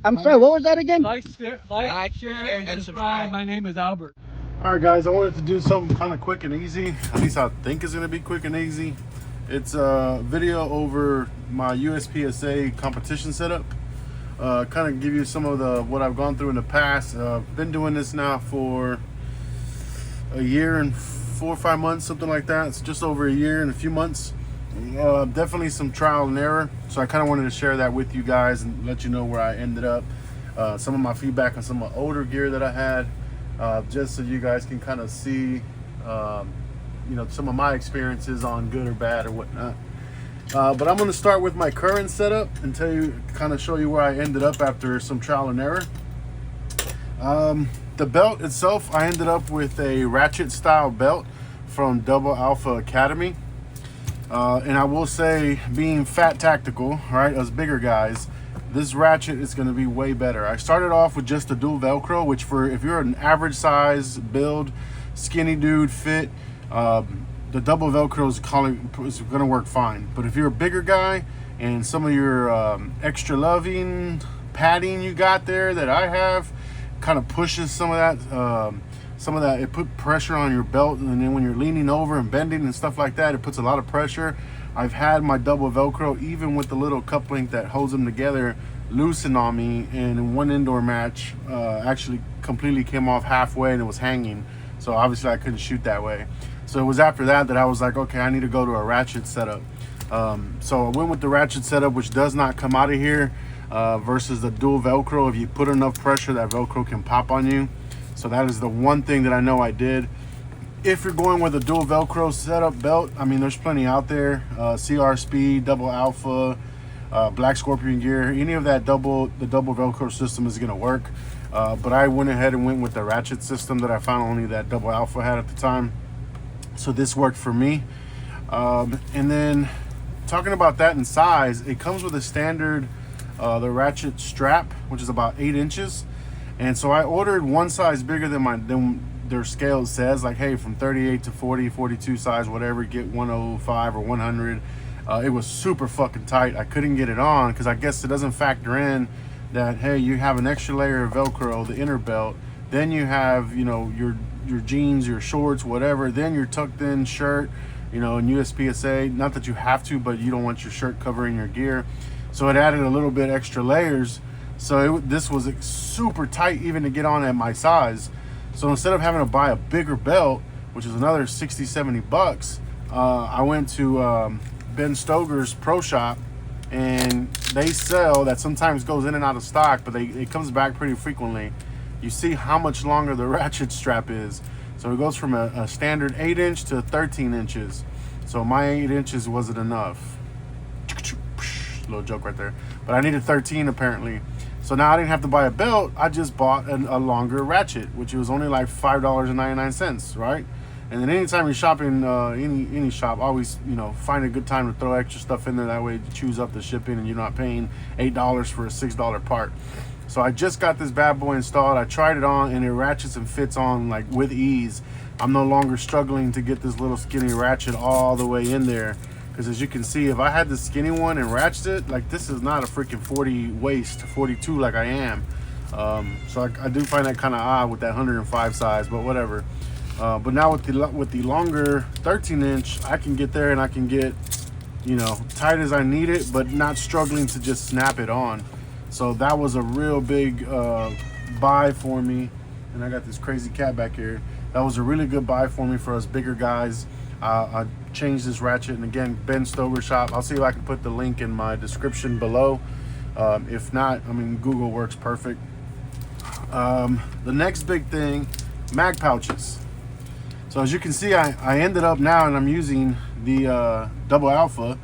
I'm sorry, what was that again? Like, share, and subscribe. My name is Albert. All right, guys, I wanted to do something kind of quick and easy. At least I think it's gonna be quick and easy. It's a video over my USPSA competition setup. Kind of give you some of the what I've gone through in the past. Been doing this now for a year and 4 or 5 months, something like that. It's just over a year and a few months. Definitely some trial and error. So I kind of wanted to share that with you guys and let you know where I ended up. Some of my feedback on some of the older gear that I had, just so you guys can kind of see, some of my experiences on good or bad or whatnot. But I'm going to start with my current setup and tell you, kind of show you where I ended up after some trial and error. The belt itself, I ended up with a ratchet style belt from Double Alpha Academy. And I will say, being fat tactical, right, us bigger guys, this ratchet is going to be way better. I started off with just a dual Velcro, which for if you're an average size build, skinny dude fit, the double Velcro is going to work fine. But if you're a bigger guy and some of your extra loving padding you got there that I have kind of pushes some of that, it put pressure on your belt, and then when you're leaning over and bending and stuff like that, it puts a lot of pressure. I've had my double Velcro, even with the little cup link that holds them together, loosen on me, and in one indoor match actually completely came off halfway and it was hanging, so obviously I couldn't shoot that way. So it was after that I was like, okay, I need to go to a ratchet setup. So I went with the ratchet setup, which does not come out of here, versus the dual Velcro. If you put enough pressure, that Velcro can pop on you. So that is the one thing that I know I did. If you're going with a dual Velcro setup belt, I mean, there's plenty out there. CR Speed, Double Alpha, Black Scorpion Gear, any of that the double Velcro system is gonna work. But I went ahead and went with the ratchet system that I found only that Double Alpha had at the time. So this worked for me. And then talking about that in size, it comes with a standard, the Ratchet Strap, which is about 8 inches. And so I ordered one size bigger than their scale says, like, hey, from 38 to 40, 42 size, whatever, get 105 or 100. It was super fucking tight. I couldn't get it on because I guess it doesn't factor in that, hey, you have an extra layer of Velcro, the inner belt, then you have, your jeans, your shorts, whatever, then your tucked in shirt, in USPSA, not that you have to, but you don't want your shirt covering your gear. So it added a little bit extra layers. So this was super tight even to get on at my size. So instead of having to buy a bigger belt, which is another 60, 70 bucks, I went to Ben Stoger's Pro Shop, and they sell that sometimes goes in and out of stock, but it comes back pretty frequently. You see how much longer the ratchet strap is. So it goes from a standard 8 inch to 13 inches. So my 8 inches wasn't enough. Little joke right there. But I needed 13 apparently. So now I didn't have to buy a belt. I just bought a longer ratchet, which was only like $5.99, right? And then anytime you're shopping, any shop, always, find a good time to throw extra stuff in there. That way you choose up the shipping and you're not paying $8 for a $6 part. So I just got this bad boy installed. I tried it on and it ratchets and fits on like with ease. I'm no longer struggling to get this little skinny ratchet all the way in there. Because as you can see, if I had the skinny one and ratcheted it, like this is not a freaking 40 waist, 42 like I am. So I do find that kind of odd with that 105 size, but whatever. But now with the longer 13 inch, I can get there and I can get, tight as I need it, but not struggling to just snap it on. So that was a real big buy for me. And I got this crazy cat back here. That was a really good buy for me for us bigger guys. I changed this ratchet, and again, Ben Stoger shop. I'll see if I can put the link in my description below. If not, I mean, Google works perfect. The next big thing, mag pouches. So as you can see, I ended up now, and I'm using the Double Alpha,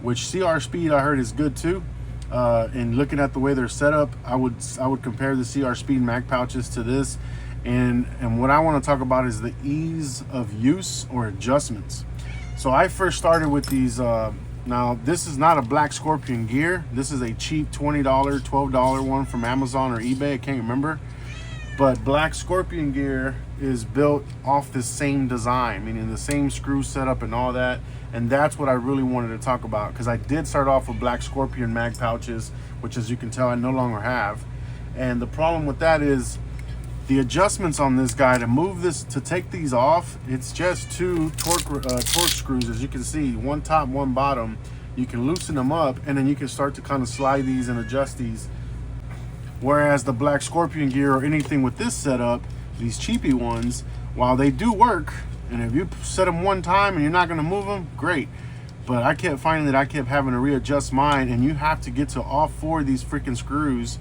which CR Speed I heard is good too. And looking at the way they're set up, I would compare the CR Speed mag pouches to this. And what I want to talk about is the ease of use or adjustments. So I first started with these, now this is not a Black Scorpion gear. This is a cheap $20, $12 one from Amazon or eBay, I can't remember. But Black Scorpion gear is built off the same design, meaning the same screw setup and all that. And that's what I really wanted to talk about, because I did start off with Black Scorpion mag pouches, which as you can tell I no longer have. And the problem with that is the adjustments on this guy to move this, to take these off, it's just two torque screws, as you can see, one top, one bottom. You can loosen them up, and then you can start to kind of slide these and adjust these. Whereas the Black Scorpion gear or anything with this setup, these cheapy ones, while they do work, and if you set them one time and you're not going to move them, great. But I kept finding that I kept having to readjust mine, and you have to get to all four of these freaking screws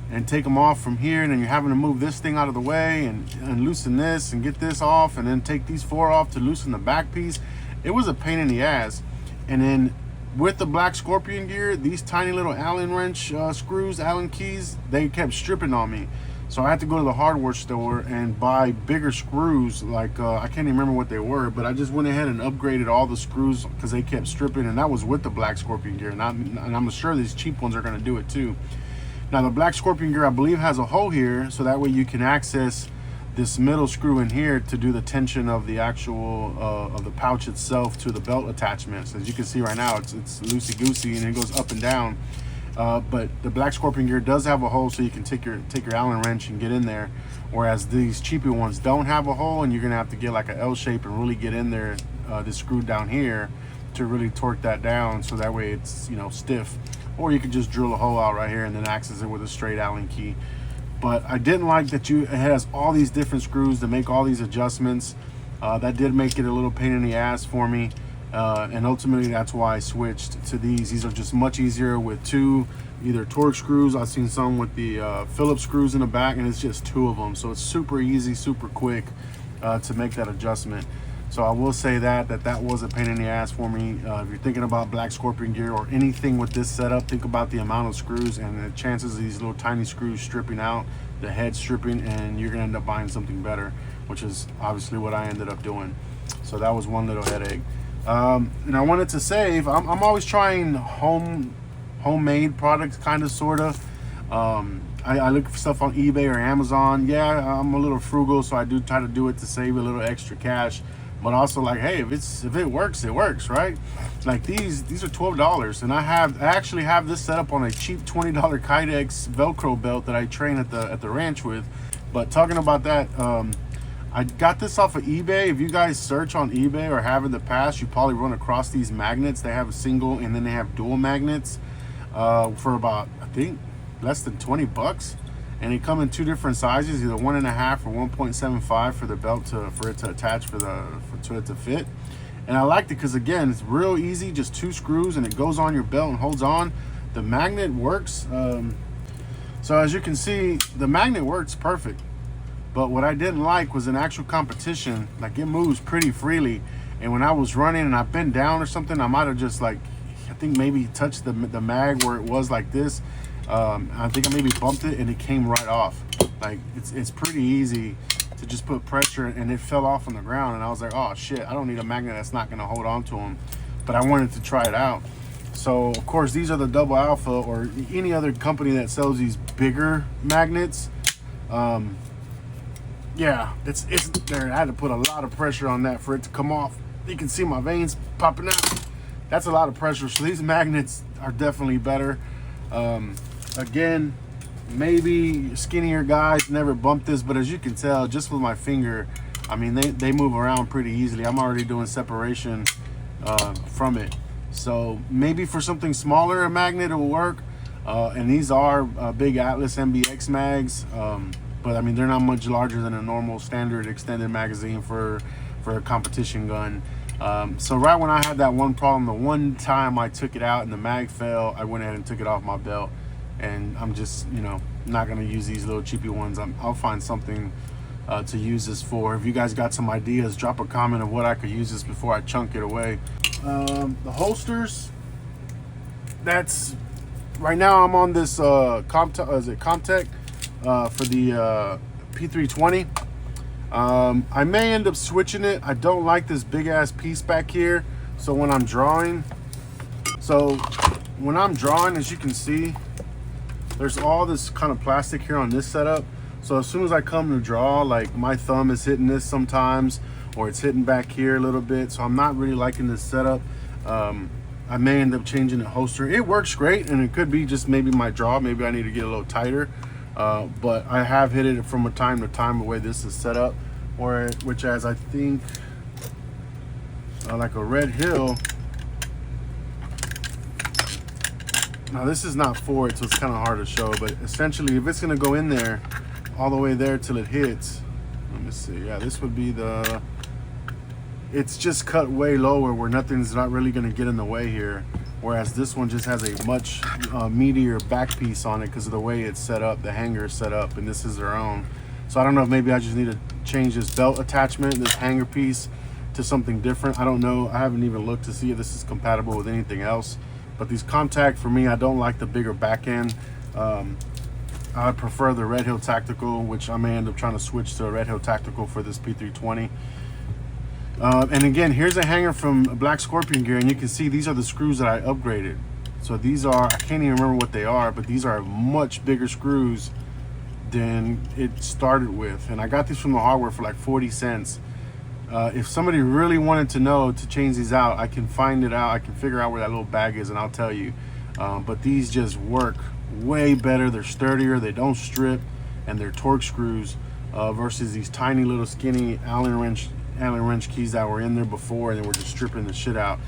and take them off from here, and then you're having to move this thing out of the way and loosen this and get this off, and then take these four off to loosen the back piece. It was a pain in the ass. And then with the Black Scorpion gear, these tiny little Allen wrench screws, Allen keys, they kept stripping on me. So I had to go to the hardware store and buy bigger screws, like I can't even remember what they were, but I just went ahead and upgraded all the screws because they kept stripping, and that was with the Black Scorpion gear. And I'm sure these cheap ones are going to do it too. Now the Black Scorpion gear, I believe, has a hole here, so that way you can access this middle screw in here to do the tension of the actual of the pouch itself to the belt attachments. As you can see right now, it's loosey-goosey and it goes up and down. But the Black Scorpion gear does have a hole, so you can take your Allen wrench and get in there. Whereas these cheaper ones don't have a hole, and you're gonna have to get like an L shape and really get in there, this screw down here, to really torque that down, so that way it's, you know, stiff. Or you could just drill a hole out right here and then access it with a straight Allen key. But I didn't like that it has all these different screws to make all these adjustments. That did make it a little pain in the ass for me. And ultimately that's why I switched to these. These are just much easier with two either torque screws. I've seen some with the Phillips screws in the back, and it's just two of them. So it's super easy, super quick to make that adjustment. So I will say that was a pain in the ass for me. If you're thinking about Black Scorpion gear or anything with this setup, think about the amount of screws and the chances of these little tiny screws stripping out, the head stripping, and you're gonna end up buying something better, which is obviously what I ended up doing. So that was one little headache. And I wanted to save. I'm always trying homemade products, kind of, sort of. I look for stuff on eBay or Amazon. Yeah, I'm a little frugal, so I do try to do it to save a little extra cash. But also, like, hey, if it works, it works, right? Like these are $12, and I actually have this set up on a cheap $20 Kydex Velcro belt that I train at the ranch with. But talking about that, I got this off of eBay. If you guys search on eBay or have in the past, you probably run across these magnets. They have a single and then they have dual magnets for about, I think, less than 20 bucks. And they come in two different sizes, either 1.5 or 1.75 for the belt for it to attach for it to fit. And I liked it because, again, it's real easy, just two screws, and it goes on your belt and holds on. The magnet works. So as you can see, the magnet works perfect. But what I didn't like was in actual competition, like, it moves pretty freely. And when I was running and I bent down or something, I might have just, like, I think maybe touched the mag where it was like this. I think I maybe bumped it and it came right off. Like, it's pretty easy to just put pressure, and it fell off on the ground. And I was like, oh shit, I don't need a magnet that's not gonna hold on to them. But I wanted to try it out. So of course these are the Double Alpha or any other company that sells these bigger magnets. Yeah, it's there. I had to put a lot of pressure on that for it to come off. You can see my veins popping out. That's a lot of pressure. So these magnets are definitely better. Again, maybe skinnier guys never bumped this, but as you can tell just with my finger, I mean, they move around pretty easily. I'm already doing separation from it. So maybe for something smaller, a magnet will work. And these are big Atlas MBX mags. But I mean, they're not much larger than a normal standard extended magazine for a competition gun. So right when I had that one problem, the one time I took it out and the mag fell, I went ahead and took it off my belt. And I'm just, you know, not going to use these little cheapy ones. I'll find something to use this for. If you guys got some ideas, drop a comment of what I could use this before I chunk it away. The holsters, that's, right now I'm on this Comtech for the P320. I may end up switching it. I don't like this big ass piece back here. So when I'm drawing, as you can see, there's all this kind of plastic here on this setup. So as soon as I come to draw, like, my thumb is hitting this sometimes, or it's hitting back here a little bit. So I'm not really liking this setup. I may end up changing the holster. It works great, and it could be just maybe my draw. Maybe I need to get a little tighter. but I have hit it from time to time the way this is set up, which as I think like a Red Hill. Now this is not for it, so it's kind of hard to show, but essentially if it's going to go in there all the way there till it hits, let me see, yeah, this would be the, it's just cut way lower where nothing's not really going to get in the way here, whereas this one just has a much meatier back piece on it because of the way it's set up, the hanger is set up, and this is their own. So I don't know if maybe I just need to change this belt attachment, this hanger piece, to something different. I don't know, I haven't even looked to see if this is compatible with anything else. But these Contact, for me, I don't like the bigger back end. I prefer the Red Hill Tactical, which I may end up trying to switch to a Red Hill Tactical for this P320. And again, here's a hanger from Black Scorpion Gear, and you can see these are the screws that I upgraded. So these are, I can't even remember what they are, but these are much bigger screws than it started with. And I got these from the hardware for like 40 cents. If somebody really wanted to know to change these out, I can find it out. I can figure out where that little bag is and I'll tell you. But these just work way better. They're sturdier, they don't strip, and they're torque screws versus these tiny little skinny Allen wrench keys that were in there before and they were just stripping the shit out.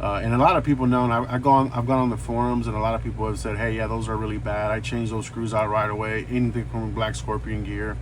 And a lot of people know, and I've gone on the forums and a lot of people have said, hey, yeah, those are really bad. I changed those screws out right away. Anything from Black Scorpion Gear.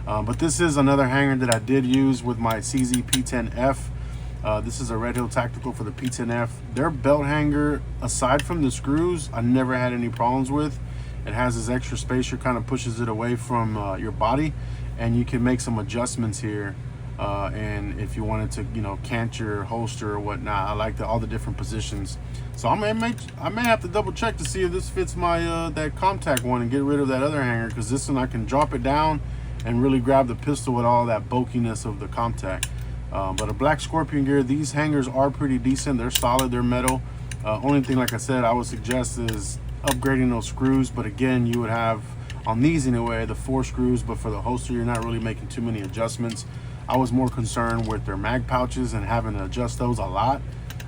But this is another hanger that I did use with my CZ P10F. This is a Red Hill Tactical for the P10F. Their belt hanger, aside from the screws, I never had any problems with. It has this extra spacer, kind of pushes it away from your body, and you can make some adjustments here. And if you wanted to, you know, cant your holster or whatnot, I like all the different positions. So I may have to double check to see if this fits my that Contact one and get rid of that other hanger, because this one I can drop it down and really grab the pistol with all that bulkiness of the Contact. But a Black Scorpion Gear, these hangers are pretty decent. They're solid, they're metal. Only thing, like I said, I would suggest is upgrading those screws. But again, you would have, on these anyway, the 4 screws, but for the holster, you're not really making too many adjustments. I was more concerned with their mag pouches and having to adjust those a lot.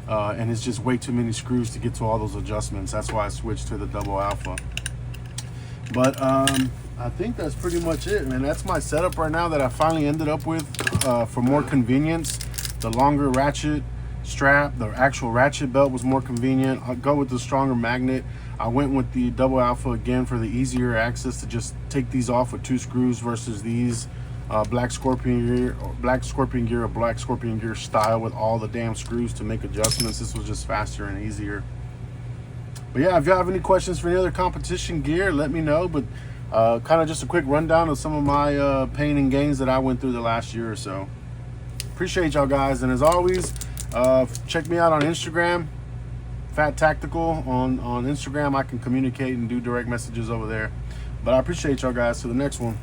And it's just way too many screws to get to all those adjustments. That's why I switched to the Double Alpha. But I think that's pretty much it, man. That's my setup right now that I finally ended up with for more convenience. The longer ratchet strap, the actual ratchet belt was more convenient. I'll go with the stronger magnet. I went with the Double Alpha again for the easier access to just take these off with 2 screws versus these Black Scorpion Gear or Black Scorpion Gear style with all the damn screws to make adjustments. This was just faster and easier. But yeah, if you have any questions for any other competition gear, let me know. But kind of just a quick rundown of some of my pain and gains that I went through the last year or so. Appreciate y'all guys, and as always, check me out on Instagram, Fat Tactical on Instagram. I can communicate and do direct messages over there. But I appreciate y'all guys. To the next one.